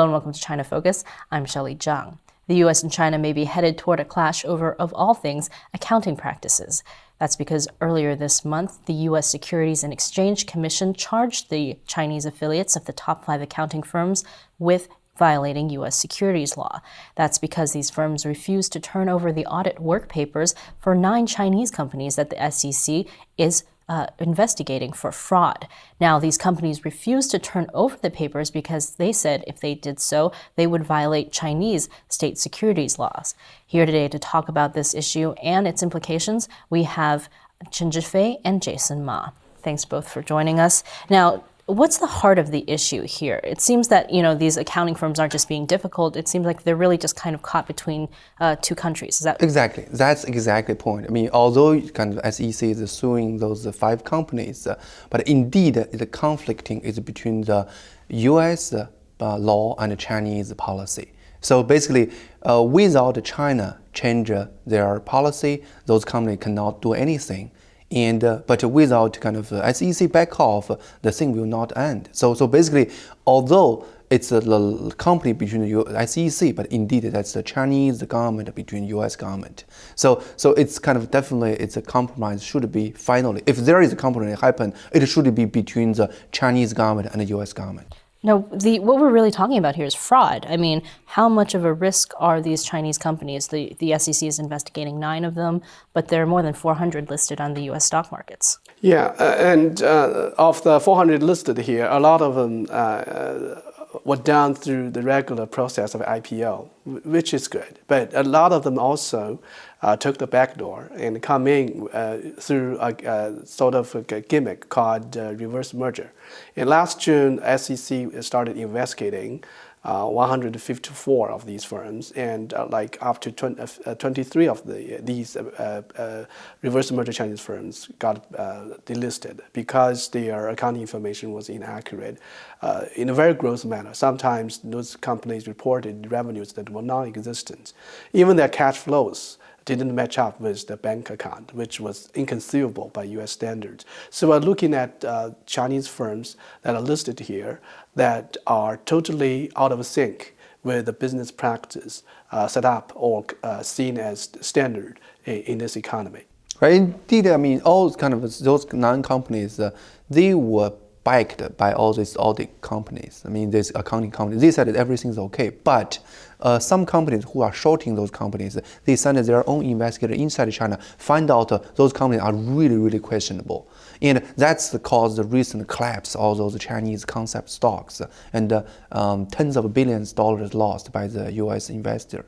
Hello and welcome to China Focus. I'm Shelley Zhang. The U.S. and China may be headed toward a clash over, of all things, accounting practices. That's because earlier this month, the U.S. Securities and Exchange Commission charged the Chinese affiliates of the top 5 accounting firms with violating U.S. securities law. That's because these firms refused to turn over the audit work papers for 9 Chinese companies that the SEC is investigating for fraud. Now, these companies refused to turn over the papers because they said if they did so, they would violate Chinese state securities laws. Here today to talk about this issue and its implications, we have Chen Zhifei and Jason Ma. Thanks both for joining us. Now, what's the heart of the issue here? It seems that, these accounting firms aren't just being difficult. It seems like they're really just kind of caught between 2 countries. Is that exactly? That's exactly the point. I mean, although kind of SEC is suing those 5 companies, but indeed the conflicting is between the U.S. Law and the Chinese policy. So basically, without China change their policy, those companies cannot do anything. And but without kind of SEC back off, the thing will not end. So basically, although it's a company between the SEC, but indeed that's the Chinese government between U.S. government. So it's kind of definitely it's a compromise. Should be finally, if there is a compromise happen, it should be between the Chinese government and the U.S. government. Now, what we're really talking about here is fraud. I mean, how much of a risk are these Chinese companies? The SEC is investigating 9 of them, but there are more than 400 listed on the U.S. stock markets. Yeah, and of the 400 listed here, a lot of them were done through the regular process of IPO, which is good. But a lot of them also took the back door and come in through a sort of a gimmick called reverse merger. And last June, SEC started investigating 154 of these firms, and like up to 23 of these reverse merger Chinese firms got delisted because their accounting information was inaccurate in a very gross manner. Sometimes those companies reported revenues that were non-existent. Even their cash flows didn't match up with the bank account, which was inconceivable by U.S. standards. So we're looking at Chinese firms that are listed here that are totally out of sync with the business practice set up or seen as standard in this economy. Right. Indeed, I mean, all kind of those 9 companies, they were backed by all these audit companies. I mean, these accounting companies, they said that everything's okay. But some companies who are shorting those companies, they send their own investigator inside China, find out those companies are really, really questionable. And that's caused the recent collapse of all those Chinese concept stocks and tens of billions of dollars lost by the U.S. investors.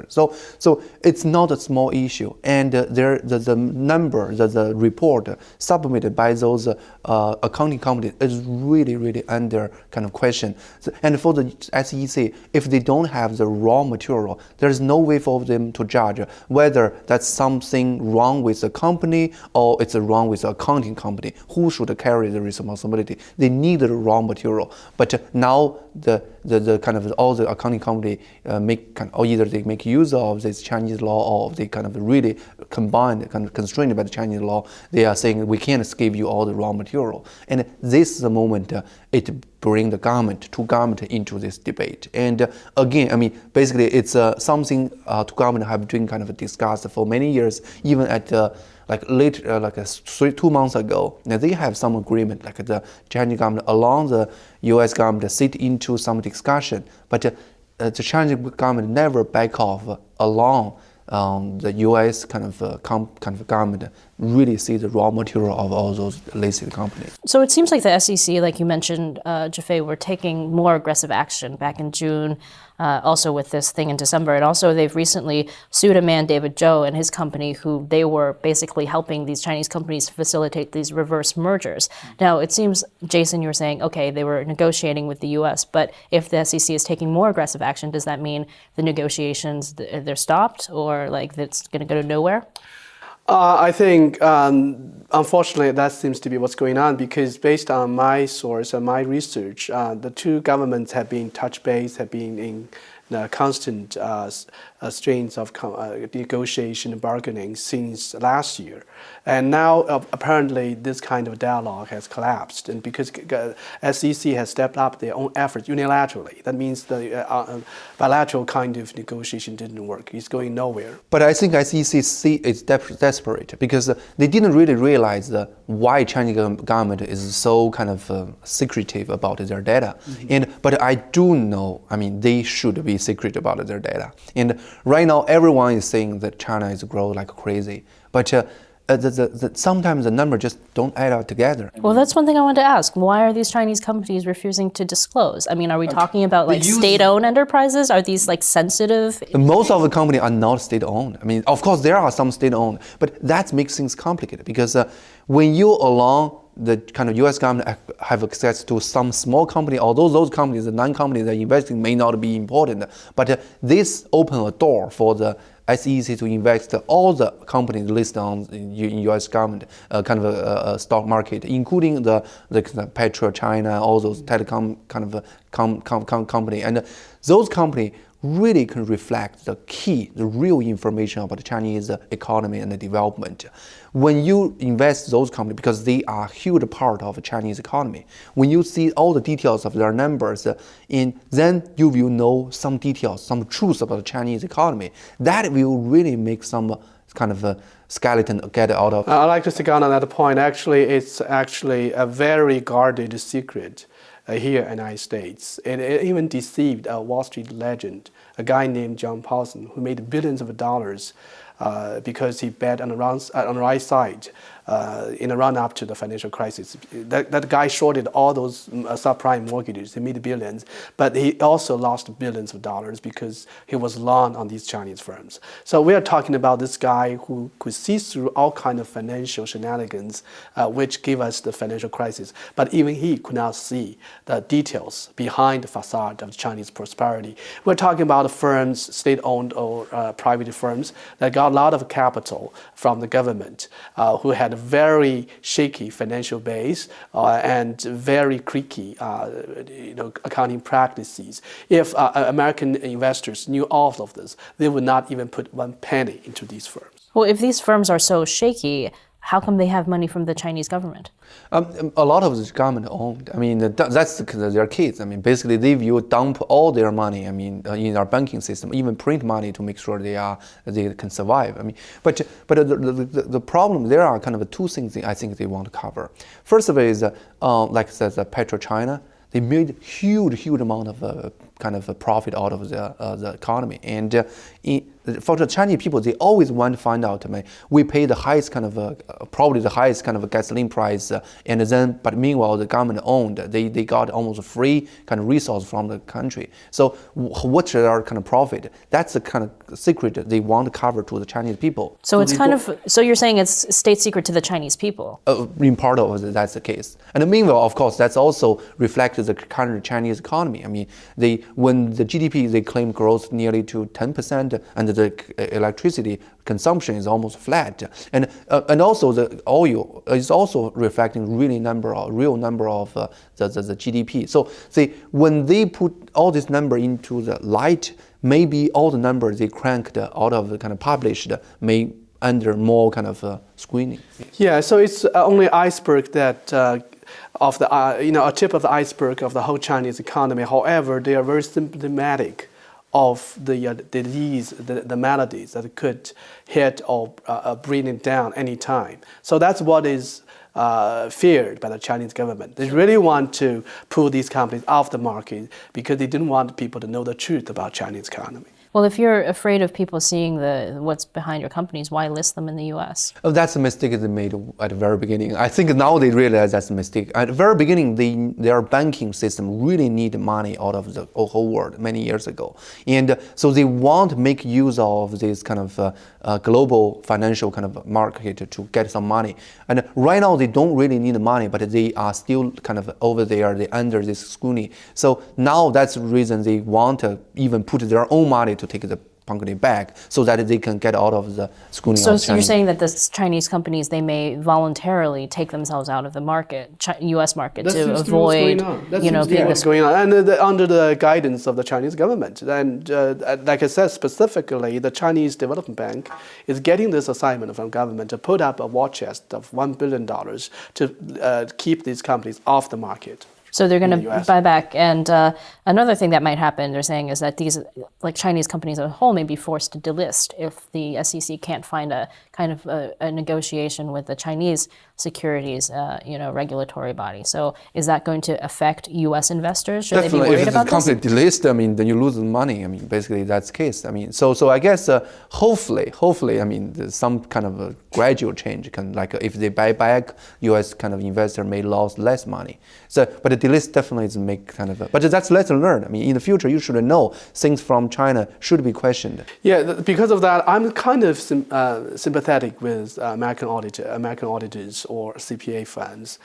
So it's not a small issue, and the number, the report submitted by those accounting companies is really, really under kind of question. And for the SEC, if they don't have the raw material, there's no way for them to judge whether that's something wrong with the company or it's wrong with the accounting company. Who should carry the responsibility? They need the raw material, but now the kind of all the accounting company or either they make use of this Chinese law or they kind of really combined, kind of constrained by the Chinese law. They are saying we can't give you all the raw material, and this is the moment it bring the government into this debate. And again, I mean, basically it's something to government have been kind of discussed for many years, even at like 2 months ago. Now they have some agreement, like the Chinese government along the U.S. government sit into some discussion, but the Chinese government never back off along the U.S. kind of government really see the raw material of all those listed companies. So it seems like the SEC, like you mentioned, Zhifei, were taking more aggressive action back in June, also with this thing in December. And also they've recently sued a man, David Zhou, and his company, who they were basically helping these Chinese companies facilitate these reverse mergers. Now, it seems, Jason, you were saying, okay, they were negotiating with the U.S., but if the SEC is taking more aggressive action, does that mean the negotiations, they're stopped, or like it's going to go to nowhere? I think, unfortunately, that seems to be what's going on, because based on my source and my research, the 2 governments have been touch base, have been in constant strains of negotiation and bargaining since last year. And now, apparently, this kind of dialogue has collapsed. And because SEC has stepped up their own efforts unilaterally, that means the bilateral kind of negotiation didn't work. It's going nowhere. But I think SEC is desperate because they didn't really realize why Chinese government is so kind of secretive about their data. But I do know, I mean, they should be secret about their data. And right now, everyone is saying that China is growing like crazy. But sometimes the numbers just don't add up together. Well, that's one thing I wanted to ask. Why are these Chinese companies refusing to disclose? I mean, are we talking about like state-owned enterprises? Are these like sensitive? Most of the companies are not state-owned. I mean, of course, there are some state-owned, but that makes things complicated because when you along the kind of U.S. government have access to some small company, although those companies, the non-companies that are investing may not be important, but this open a door for the SEC to invest all the companies listed on in U.S. government kind of a stock market, including the Petro China, all those telecom kind of company, and those companies really can reflect the real information about the Chinese economy and the development. When you invest those companies, because they are a huge part of the Chinese economy, when you see all the details of their numbers, then you will know some details, some truth about the Chinese economy. That will really make some kind of a skeleton get out of. I'd like to stick on that point. Actually, it's actually a very guarded secret here in the United States. It even deceived a Wall Street legend, a guy named John Paulson, who made billions of dollars because he bet on the right side in the run-up to the financial crisis. That guy shorted all those subprime mortgages. He made billions, but he also lost billions of dollars because he was long on these Chinese firms. So we are talking about this guy who could see through all kind of financial shenanigans, which gave us the financial crisis. But even he could not see the details behind the facade of Chinese prosperity. We're talking about firms, state-owned or private firms, that got a lot of capital from the government, who had a very shaky financial base and very creaky accounting practices. If American investors knew all of this, they would not even put one penny into these firms. Well, if these firms are so shaky, how come they have money from the Chinese government? A lot of it's government owned. I mean, that's their kids. I mean, basically they will dump all their money. I mean, in our banking system, even print money to make sure they can survive. I mean, but the problem, there are kind of two things I think they want to cover. First of all is like the Petro China. They made huge amount of kind of a profit out of the economy, and for the Chinese people, they always want to find out. I mean, we pay the highest kind of probably the highest kind of a gasoline price, and then but meanwhile the government owned. They got almost free kind of resource from the country. So what's their kind of profit? That's the kind of secret they want to cover to the Chinese people. So it's kind of so you're saying it's state secret to the Chinese people. In part of it, that's the case. And meanwhile, of course, that's also reflected the current Chinese economy. I mean, when the GDP they claim grows nearly to 10%, and the electricity consumption is almost flat, and also the oil is also reflecting real number of the GDP. So when they put all this number into the light, maybe all the numbers they cranked out of the kind of published may under more kind of screening. Yeah, so it's only iceberg that. Of the a tip of the iceberg of the whole Chinese economy. However, they are very symptomatic of the disease, the maladies that could hit or bring it down anytime. So that's what is feared by the Chinese government. They really want to pull these companies off the market because they didn't want people to know the truth about Chinese economy. Well, if you're afraid of people seeing what's behind your companies, why list them in the U.S.? Oh, that's a mistake they made at the very beginning. I think now they realize that's a mistake. At the very beginning, their banking system really needed money out of the whole world many years ago. And so they want to make use of this kind of global financial kind of market to get some money. And right now, they don't really need the money, but they are still kind of over there, they're under this scrutiny. So now that's the reason they want to even put their own money to take the company back so that they can get out of the scrutiny So of you're Chinese. saying that the Chinese companies, they may voluntarily take themselves out of the market, U.S. market, That to seems to be what's avoid, going on. That you know, seems to be being what's this. going on, and under the guidance of the Chinese government. And like I said, specifically, the Chinese Development Bank is getting this assignment from government to put up a war chest of $1 billion to keep these companies off the market. So they're going in to the US. buy back. And another thing that might happen, they're saying, is that these, like Chinese companies as a whole, may be forced to delist if the SEC can't find a kind of a negotiation with the Chinese securities, regulatory body. So is that going to affect U.S. investors? Should they be Definitely, worried if about the company this? delist, I mean, then you lose the money. I mean, basically that's the case. I mean, so I guess hopefully, I mean, there's some kind of a gradual change. Can like if they buy back, U.S. kind of investor may lose less money. So, but the delist definitely is make kind of. But that's lesson learned. I mean, in the future, you should know things from China should be questioned. Yeah, because of that, I'm kind of sympathetic with American auditors or CPA firms.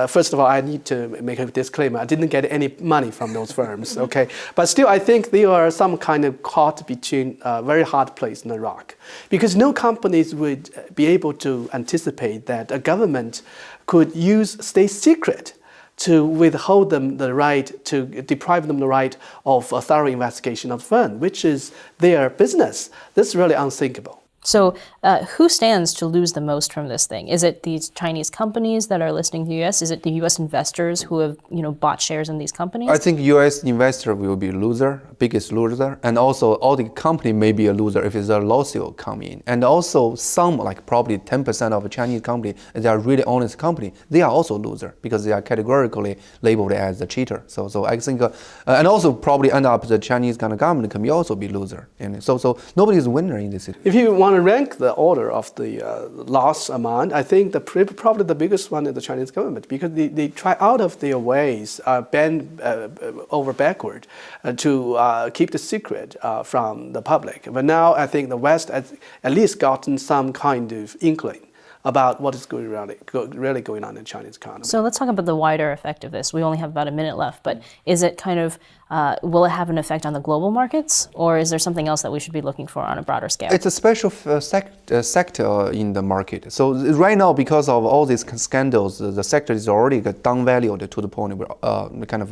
First of all, I need to make a disclaimer. I didn't get any money from those firms, okay? But still, I think they are some kind of caught between a very hard place in a rock. Because no companies would be able to anticipate that a government could use state secret to withhold them the right, to deprive them the right of a thorough investigation of the firm, which is their business. This is really unthinkable. So who stands to lose the most from this thing? Is it these Chinese companies that are listing the U.S.? Is it the U.S. investors who have, bought shares in these companies? I think U.S. investor will be biggest loser, and also all the company may be a loser if it's a lawsuit come in. And also some, like probably 10% of a Chinese company, they are really honest company, they are also loser because they are categorically labeled as a cheater. So I think, and also probably end up the Chinese kind of government can also be loser. And so nobody is winner in this situation. If you want to rank the order of the loss amount, I think probably the biggest one is the Chinese government, because they try out of their ways, bend over backward to keep the secret from the public. But now I think the West has at least gotten some kind of inkling about what is really going on in the Chinese economy. So let's talk about the wider effect of this. We only have about a minute left, but is it kind of, will it have an effect on the global markets, or is there something else that we should be looking for on a broader scale? It's a special sector in the market. So right now, because of all these scandals, the sector is already downvalued to the point where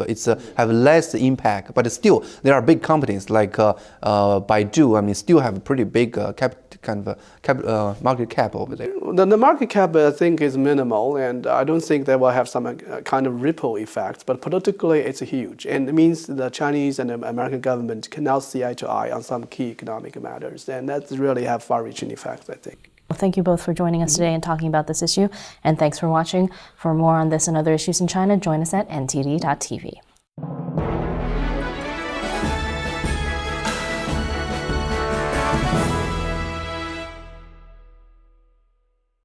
it's have less impact. But still, there are big companies like Baidu. I mean, still have a pretty big market cap over there. The market cap, I think, is minimal, and I don't think they will have some kind of ripple effect. But politically, it's huge, and it means the Chinese and the American government cannot see eye to eye on some key economic matters, and that really have far-reaching effects, I think. Well, thank you both for joining us today and talking about this issue, and thanks for watching. For more on this and other issues in China, join us at ntd.tv.